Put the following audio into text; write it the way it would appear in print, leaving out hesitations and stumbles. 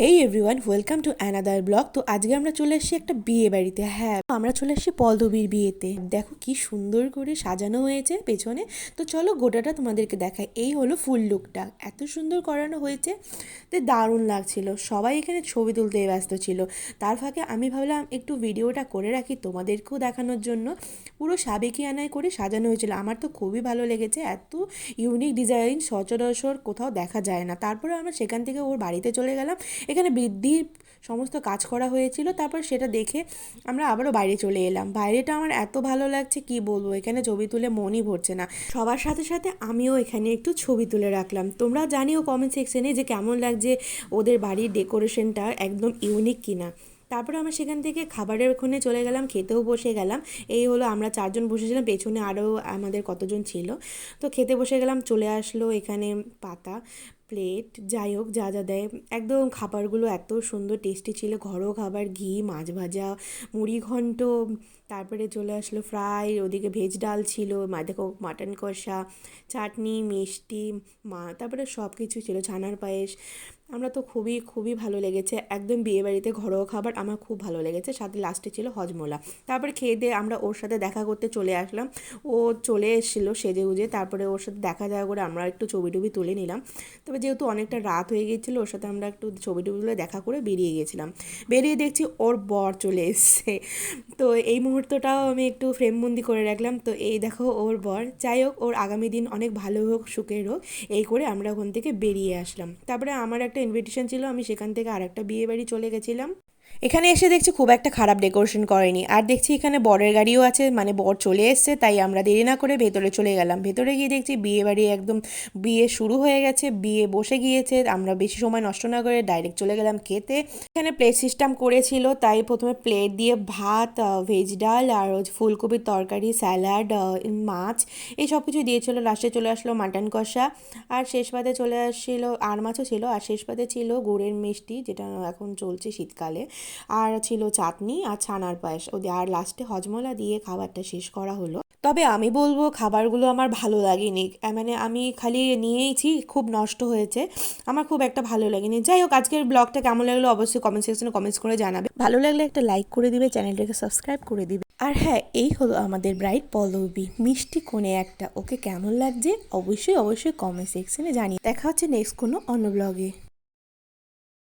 Hey everyone, welcome to another blog. তো আজকে আমরা চলে এসেছি একটা বিয়ে বাড়িতে। হ্যাঁ, আমরা চলে এসেছি পল্লবীর বিয়েতে। দেখো কি সুন্দর করে সাজানো হয়েছে পেছনে। তো চলো গোটাটা তোমাদেরকে দেখাই। এই হলো ফুল লুকটা, এত সুন্দর করানো হয়েছে, তো দারুণ লাগছিল। সবাই এখানে ছবি তুলতে ব্যস্ত ছিল। তার ফাঁকে আমি ভাবলাম একটু ভিডিওটা করে রাখি তোমাদেরকেও দেখানোর জন্য। পুরো সাবেকিয়ানায় করে সাজানো হয়েছিল। আমার তো খুবই ভালো লেগেছে, এত ইউনিক ডিজাইন সচরাচর কোথাও দেখা যায় না। তারপরে আমরা সেখান থেকে ওর বাড়িতে চলে গেলাম। এখানে বৃদ্ধির সমস্ত কাজ করা হয়েছিল। তারপর সেটা দেখে আমরা আবারও বাইরে চলে এলাম। বাইরেটা আমার এত ভালো লাগছে কি বলবো, এখানে ছবি তুলে মনই ভরছে না। সবার সাথে সাথে আমিও এখানে একটু ছবি তুলে রাখলাম। তোমরা জানিও কমেন্ট সেকশনে যে কেমন লাগছে ওদের বাড়ির ডেকোরেশনটা, একদম ইউনিক কিনা। তারপরে আমরা সেখান থেকে খাবারের ওখানে চলে গেলাম, খেতেও বসে গেলাম। এই হলো আমরা 4জন বসেছিলাম, পেছনে আরও আমাদের কতজন ছিল। তো খেতে বসে গেলাম, চলে আসলো এখানে পাতা, প্লেট, যাই হোক যা যা দেয়। একদম খাবারগুলো এত সুন্দর টেস্টি ছিল, ঘরোয়া খাবার, ঘি, মাছ ভাজা, মুড়ি ঘন্ট, তারপরে চলে আসলো ফ্রাই, ওদিকে ভেজ ডাল ছিল, দেখো মাটন কষা, চাটনি, মিষ্টি, তারপরে সব কিছু ছিল, ছানার পায়েস। আমরা তো খুবই খুবই ভালো লেগেছে, একদম বিয়েবাড়িতে ঘরোয়া খাবার আমার খুব ভালো লেগেছে। সাথে লাস্টে ছিল হজমোলা। তারপরে খেয়ে দিয়ে আমরা ওর সাথে দেখা করতে চলে আসলাম। ও চলে এসেছিলো সেজে গুজে। তারপরে ওর সাথে দেখা যাওয়া করে আমরা একটু ছবি টবি তুলে নিলাম। তবে যেহেতু অনেকটা রাত হয়ে গিয়েছিলো, ওর সাথে আমরা একটু ছবি টবি তুলে দেখা করে বেরিয়ে গেছিলাম। বেরিয়ে দেখছি ওর বর চলে এসছে। তো এই মুহূর্তটাও আমি একটু ফ্রেমবন্দি করে রাখলাম। তো এই দেখো ওর বর। যাই হোক, ওর আগামী দিন অনেক ভালো হোক, সুখের হোক, এই করে আমরা ওখান থেকে বেরিয়ে আসলাম। তারপরে আমার একটা ইনভিটেশন ছিল, আমি সেখান থেকে আরেকটা বিয়ে বাড়ি চলে গেছিলাম। এখানে এসে দেখছি খুব একটা খারাপ ডেকোরেশন করেনি। আর দেখছি এখানে বরের গাড়িও আছে, মানে বর চলে এসছে, তাই আমরা দেরি না করে ভেতরে চলে গেলাম। ভেতরে গিয়ে দেখছি বিয়ে বাড়ি একদম, বিয়ে শুরু হয়ে গেছে, বিয়ে বসে গিয়েছে। আমরা বেশি সময় নষ্ট না করে ডাইরেক্ট চলে গেলাম খেতে। এখানে প্লেট সিস্টেম করেছিল, তাই প্রথমে প্লেট দিয়ে ভাত, ভেজ ডাল আর ফুলকপির তরকারি, স্যালাড, মাছ, এই সব কিছু দিয়েছিল। লাস্টে চলে আসলো মাটন কষা, আর শেষ পাতে চলে আসছিলো আর মাছও ছিল। আর শেষ পাতে ছিল গুড়ের মিষ্টি, যেটা এখন চলছে শীতকালে, আর ছিল চাটনি আর ছানার পায়েস ওদের। আর লাস্টে হজমলা দিয়ে খাবারটা শেষ করা হলো। তবে আমি বলবো খাবারগুলো আমার ভালো লাগেনি, মানে আমি খালি নিয়েইছি, খুব নষ্ট হয়েছে, আমার খুব একটা ভালো লাগেনি। যাই হোক, আজকের ব্লগটা কেমন লাগলো অবশ্যই কমেন্ট সেকশনে কমেন্টস করে জানাবে। ভালো লাগলে একটা লাইক করে দিবে, চ্যানেলটাকে সাবস্ক্রাইব করে দিবে। আর হ্যাঁ, এই হলো আমাদের ব্রাইড পল্লবী, মিষ্টি কোণে একটা। ওকে কেমন লাগছে অবশ্যই অবশ্যই কমেন্ট সেকশনে জানিয়ে। দেখা হচ্ছে নেক্সট কোনো অন্য ব্লগে।